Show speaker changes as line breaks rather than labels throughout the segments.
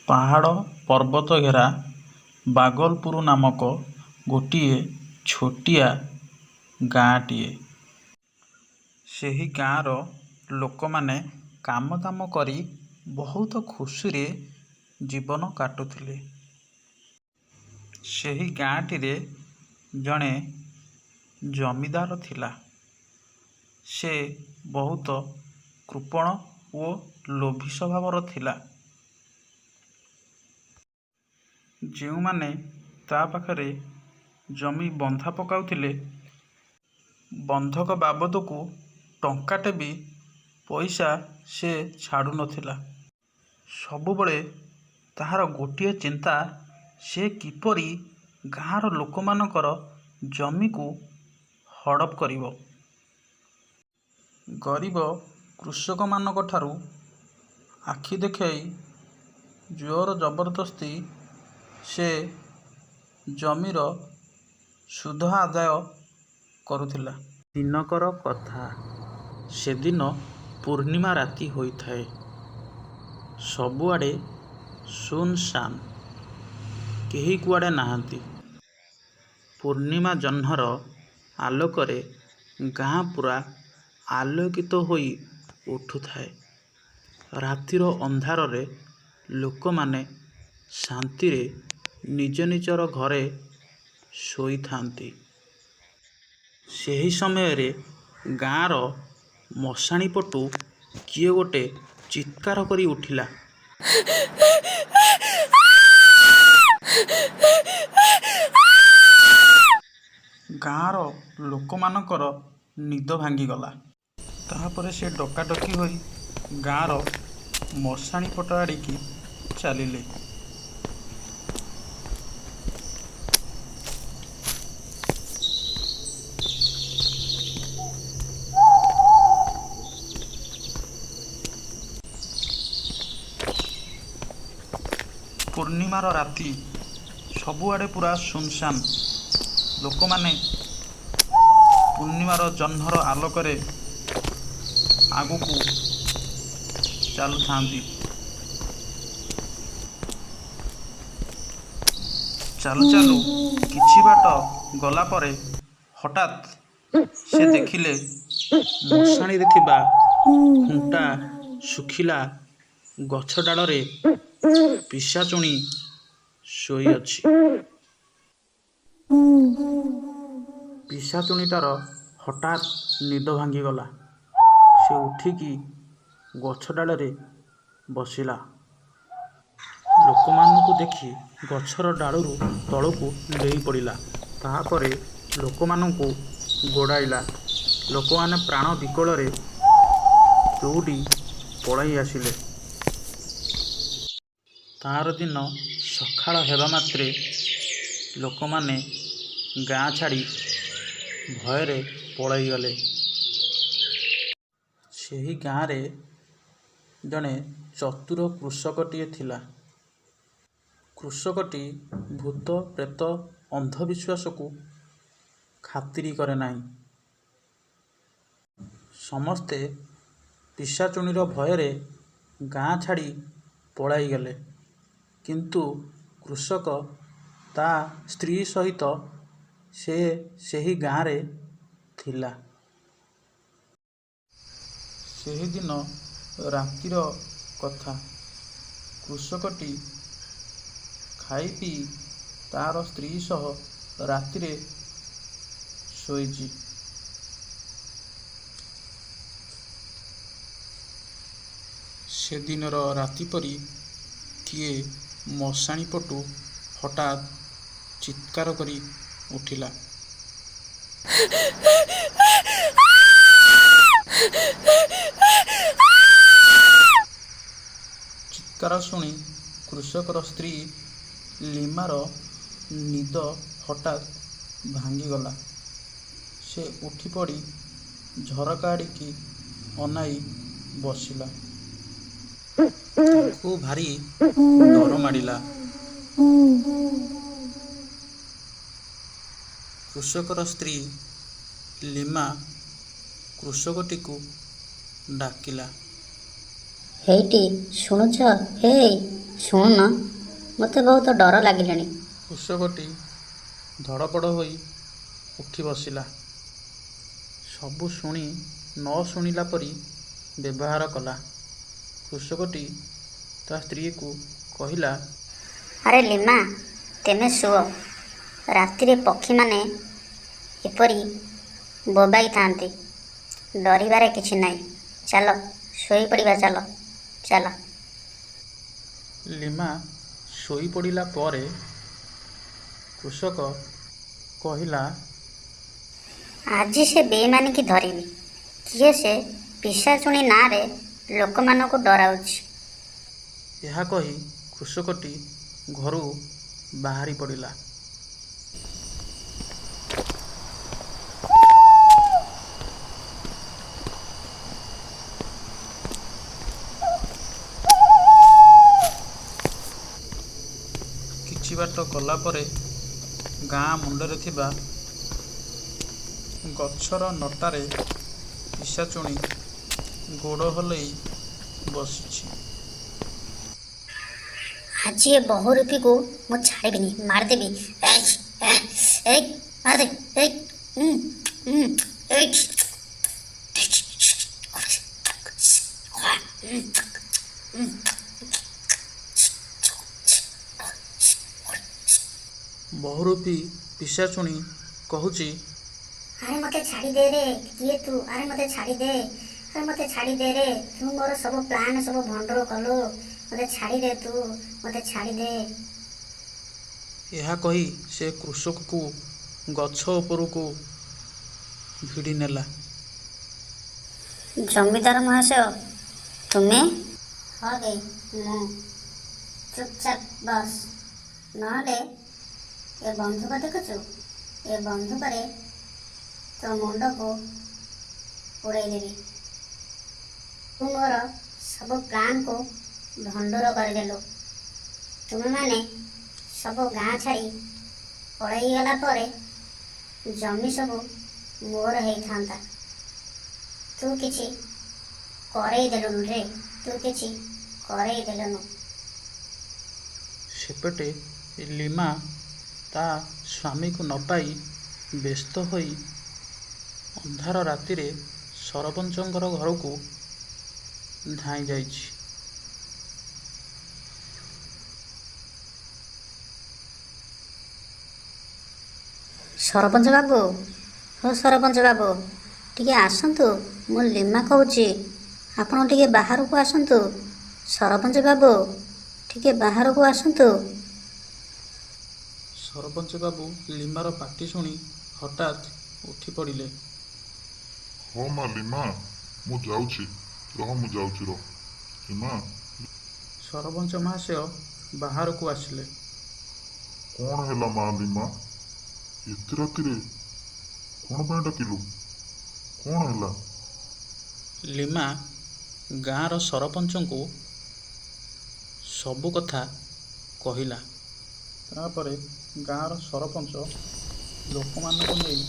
ପାହାଡ଼ ପର୍ବତ ଘେରା ବାଗଲପୁର ନାମକ ଗୋଟିଏ ଛୋଟିଆ ଗାଁଟିଏ। ସେହି ଗାଁର ଲୋକମାନେ କାମଦାମ କରି ବହୁତ ଖୁସିରେ ଜୀବନ କାଟୁଥିଲେ। ସେହି ଗାଁଟିରେ ଜଣେ ଜମିଦାର ଥିଲା। ସେ ବହୁତ କୃପଣ ଓ ଲୋଭୀ ସ୍ୱଭାବର ଥିଲା। ଯେଉଁମାନେ ତା ପାଖରେ ଜମି ବନ୍ଧା ପକାଉଥିଲେ, ବନ୍ଧକ ବାବଦକୁ ଟଙ୍କାଟେ ବି ପଇସା ସେ ଛାଡ଼ୁ ନଥିଲା। ସବୁବେଳେ ତାହାର ଗୋଟିଏ ଚିନ୍ତା, ସେ କିପରି ଗାଁର ଲୋକମାନଙ୍କର ଜମିକୁ ହଡ଼ପ କରିବ। ଗରିବ କୃଷକମାନଙ୍କଠାରୁ ଆଖି ଦେଖାଇ ଜୋର ଜବରଦସ୍ତି ସେ ଜମିର ସୁଧ ଆଦାୟ କରୁଥିଲା। ଦିନକର କଥା, ସେଦିନ ପୂର୍ଣ୍ଣିମା ରାତି ହୋଇଥାଏ। ସବୁଆଡ଼େ ଶୂନଶାନ୍, କେହି କୁଆଡ଼େ ନାହାନ୍ତି। ପୂର୍ଣ୍ଣିମା ଜହ୍ନର ଆଲୋକରେ ଗାଁ ପୂରା ଆଲୋକିତ ହୋଇ ଉଠୁଥାଏ। ରାତିର ଅନ୍ଧାରରେ ଲୋକମାନେ ଶାନ୍ତିରେ ନିଜ ନିଜର ଘରେ ଶୋଇଥାନ୍ତି। ସେହି ସମୟରେ ଗାଁର ମଶାଣି ପଟୁ କିଏ ଗୋଟେ ଚିତ୍କାର କରି ଉଠିଲା। ଗାଁର ଲୋକମାନଙ୍କର ନିଦ ଭାଙ୍ଗିଗଲା। ତାହାପରେ ସେ ଡକାଡକି ହୋଇ ଗାଁର ମଶାଣି ପଟ ଆଡ଼ିକି ଚାଲିଲେ। ପୂର୍ଣ୍ଣିମାର ରାତି, ସବୁଆଡ଼େ ପୁରା ଶୂନଶାନ୍। ଲୋକମାନେ ପୂର୍ଣ୍ଣିମାର ଜହ୍ନର ଆଲୋକରେ ଆଗକୁ ଚାଲୁଥାନ୍ତି। ଚାଲୁ ଚାଲୁ କିଛି ବାଟ ଗଲା ପରେ ହଠାତ୍ ସେ ଦେଖିଲେ ମଶାଣିରେ ଥିବା ଖୁଣ୍ଟା ଶୁଖିଲା ଗଛ ଡାଳରେ ପିଶାଚୁଣୀ ଶୋଇଅଛି। ପିଶାଚୁଣୀଟାର ହଠାତ୍ ନିଦ ଭାଙ୍ଗିଗଲା। ସେ ଉଠିକି ଗଛ ଡାଳରେ ବସିଲା। ଲୋକମାନଙ୍କୁ ଦେଖି ଗଛର ଡାଳରୁ ତଳକୁ ଡେଇଁ ପଡ଼ିଲା। ତାହାପରେ ଲୋକମାନଙ୍କୁ ଗୋଡ଼ାଇଲା। ଲୋକମାନେ ପ୍ରାଣ ବିକଳରେ ଦୌଡ଼ି ପଳାଇ ଆସିଲେ। ତାର ଦିନ ସକାଳ ହେବା ମାତ୍ରେ ଲୋକମାନେ ଗାଁ ଛାଡ଼ି ଭୟରେ ପଳାଇଗଲେ। ସେହି ଗାଁରେ ଜଣେ ଚତୁର କୃଷକଟିଏ ଥିଲା। କୃଷକଟି ଭୂତ ପ୍ରେତ ଅନ୍ଧବିଶ୍ୱାସକୁ ଖାତିର କରେ ନାହିଁ। ସମସ୍ତେ ପିଶାଚୁଣୀର ଭୟରେ ଗାଁ ଛାଡ଼ି ପଳାଇଗଲେ। କିନ୍ତୁ କୃଷକ ତା ସ୍ତ୍ରୀ ସହିତ ସେ ସେହି ଗାଁରେ ଥିଲା। ସେହିଦିନ ରାତିର କଥା। କୃଷକଟି ଖାଇ ପିଇ ତାର ସ୍ତ୍ରୀ ସହ ରାତିରେ ଶୋଇଛି। ସେଦିନର ରାତି ପରି କିଏ ମଶାଣି ପଟୁ ହଠାତ୍ ଚିତ୍କାର କରି ଉଠିଲା। ଚିତ୍କାର ଶୁଣି କୃଷକର ସ୍ତ୍ରୀ ଲିମାର ନିଦ ହଠାତ୍ ଭାଙ୍ଗିଗଲା। ସେ ଉଠିପଡ଼ି ଝରକା ଆଡ଼ିକି ଅନାଇ ବସିଲା। ତାକୁ ଭାରି ଡର ମାଡ଼ିଲା। କୃଷକର ସ୍ତ୍ରୀ ଲିମା କୃଷକଟିକୁ ଡାକିଲା।
ହେଇଟି ଶୁଣୁଛ? ହେ ଶୁଣୁନ, ମୋତେ ବହୁତ ଡର ଲାଗିଲାଣି।
କୃଷକଟି ଧଡ଼ପଡ଼ ହୋଇ ଉଠି ବସିଲା। ସବୁ ଶୁଣି ନ ଶୁଣିଲା ପରି ବ୍ୟବହାର କଲା। କୃଷକଟି ତା ସ୍ତ୍ରୀକୁ କହିଲା,
ଆରେ ଲିମା, ତେମେ ଶୁଅ। ରାତିରେ ପକ୍ଷୀମାନେ ଏପରି ବୋବାଇଥାନ୍ତି। ଡରିବାରେ କିଛି ନାହିଁ। ଚାଲ ଶୋଇପଡ଼ିବା, ଚାଲ ଚାଲ।
ଲିମା ଶୋଇପଡ଼ିଲା ପରେ କୃଷକ କହିଲା,
ଆଜି ସେ ବେଇମାନିକି ଧରିବି। କିଏ ସେ ପିଶାଚୁଣୀ ନାଁରେ ଲୋକମାନଙ୍କୁ ଡରାଉଛି।
ଏହା କହି କୃଷକଟି ଘରୁ ବାହାରି ପଡ଼ିଲା। କିଛି ବାଟ ଗଲା ପରେ ଗାଁ ମୁଣ୍ଡରେ ଥିବା ଗଛର ନଟାରେ ପିଶାଚୁଣୀ ଗୋଡ଼ ହଲେଇ ବସିଛି।
ଆଜି ଏ ବହୁରୂପୀକୁ ମୁଁ ଛାଡ଼ିବିନି, ମାରିଦେବି। ମାରିଦେ।
ବହୁରୂପୀ ପିଶାଚୁଣୀ କହୁଛି,
ଆରେ ମୋତେ ଛାଡ଼ିଦେ ରେ, କିଏ ତୁ? ଆରେ ମୋତେ ଛାଡ଼ିଦେ, ଆରେ ମୋତେ ଛାଡ଼ିଦେ ରେ। ତୁ ମୋର ସବୁ ପ୍ଲାନ୍ ସବୁ ଭଣ୍ଡୁର କଲୁ। ମୋତେ ଛାଡ଼ିଦେ, ତୁ ମୋତେ ଛାଡ଼ିଦେ।
ଏହା କହି ସେ କୃଷକକୁ ଗଛ ଉପରକୁ ଭିଡ଼ି ନେଲା।
ଜମିଦାର ମହାଶୟ, ତୁମେ? ହଁ ରେ, ମୁଁ। ଚୁପଚାପ ବସ୍, ନହେଲେ ଏ ବନ୍ଧୁକ ଦେଖୁଛୁ? ଏ ବନ୍ଧୁକରେ ତୋ ମୁଣ୍ଡକୁ ଉଡ଼େଇଦେବି। ତୁ ମୋର ସବୁ ପ୍ଲାନ୍କୁ ଭଣ୍ଡୁର କରିଦେଲୁ। ତୁମେମାନେ ସବୁ ଗାଁ ଛାଡ଼ି ପଳେଇଗଲା ପରେ ଜମି ସବୁ ମୋର ହେଇଥାନ୍ତା। ତୁ କିଛି କରେଇ ଦେଲୁନି ରେ, ତୁ କିଛି କରେଇ ଦେଲୁନୁ।
ସେପଟେ ଲିମା ତା ସ୍ୱାମୀକୁ ନ ପାଇ ବ୍ୟସ୍ତ ହୋଇ ଅନ୍ଧାର ରାତିରେ ସରପଞ୍ଚଙ୍କର ଘରକୁ ଧାଇଁ ଯାଇଛି।
ସରପଞ୍ଚ ବାବୁ, ହଉ ସରପଞ୍ଚ ବାବୁ, ଟିକେ ଆସନ୍ତୁ। ମୁଁ ଲିମା କହୁଛି। ଆପଣ ଟିକେ ବାହାରକୁ ଆସନ୍ତୁ। ସରପଞ୍ଚ ବାବୁ, ଟିକେ ବାହାରକୁ ଆସନ୍ତୁ।
ସରପଞ୍ଚ ବାବୁ ଲିମାର ପାଟି ଶୁଣି ହଠାତ୍ ଉଠି ପଡ଼ିଲେ।
ହଁ ମା ଲିମା, ମୁଁ ଯାଉଛି, ମୁଁ ଯାଉଛି ରହ। ଲିମା,
ସରପଞ୍ଚ ମହାଶୟ ବାହାରକୁ ଆସିଲେ।
କ'ଣ ହେଲା ମା ଲିମା? ଏତେ ରାତିରେ କ'ଣ ପାଇଁ ଡାକିଲୁ? କ'ଣ ହେଲା?
ଲିମା ଗାଁର ସରପଞ୍ଚଙ୍କୁ ସବୁ କଥା କହିଲା। ତାପରେ ଗାଁର ସରପଞ୍ଚ ଲୋକମାନଙ୍କୁ ନେଇ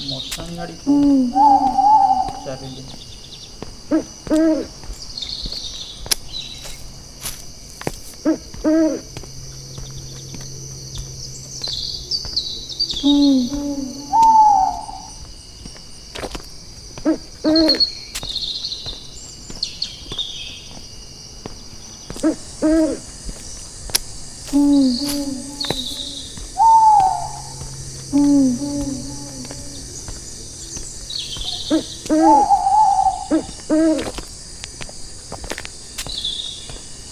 ମଶାଣି ଆଡ଼ିକୁ ଚାଲିଲେ।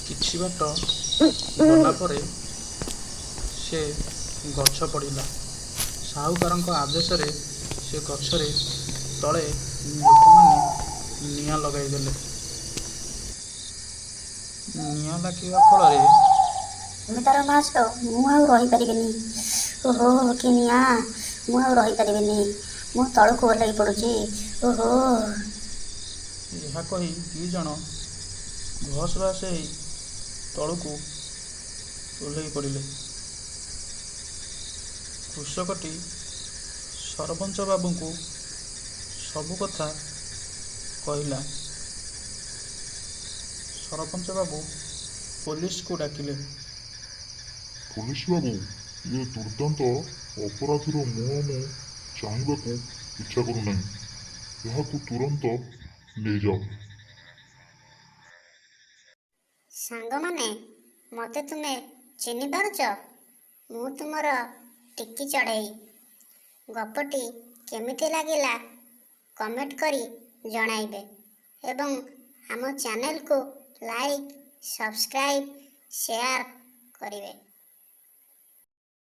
କିଛି ବାଟ ଗଲା ପରେ ସେ ଗଛ ପଡ଼ିଲା। ସାହୁକାରଙ୍କ ଆଦେଶରେ ସେ ଗଛରେ ତଳେ ଲୋକମାନେ ନିଆଁ ଲଗାଇଦେଲେ। ନିଆଁ ଲାଗିବା ଫଳରେ
ଜମିଦାର ମହାଶୟ, ମୁଁ ଆଉ ରହିପାରିବିନି। ଓହୋ, କି ନିଆଁ! ମୁଁ ଆଉ ରହିପାରିବିନି। ମୁଁ ତଳକୁ ଓହ୍ଲାଇ ପଡ଼ୁଛି। ଓହୋ।
ଏହା କହି ଦୁଇ ଜଣ ଭସ୍ ଭାସ୍ ହେଇ ତଳକୁ ଓହ୍ଲାଇ ପଡ଼ିଲେ। କୃଷକଟି ସରପଞ୍ଚ ବାବୁଙ୍କୁ ସବୁ କଥା କହିଲା। ସରପଞ୍ଚ ବାବୁ ପୋଲିସକୁ ଡାକିଲେ।
ପୋଲିସ ବାବୁ, ଏ ଦୁର୍ଦ୍ଦାନ୍ତ ଅପରାଧୀର ମୁହଁ ମୁଁ ଚାହିଁବାକୁ ଇଚ୍ଛା କରୁନାହିଁ। ଏହାକୁ ତୁରନ୍ତ ନେଇଯାଅ।
ସାଙ୍ଗମାନେ, ମୋତେ ତୁମେ ଚିହ୍ନି ପାରୁଛ? ମୁଁ ତୁମର ଟିକି ଚଢ଼େଇ। ଗପଟି କେମିତି ଲାଗିଲା କମେଣ୍ଟ କରି ଜଣାଇବେ ଏବଂ ଆମ ଚ୍ୟାନେଲକୁ ଲାଇକ୍, ସବସ୍କ୍ରାଇବ୍, ସେୟାର କରିବେ।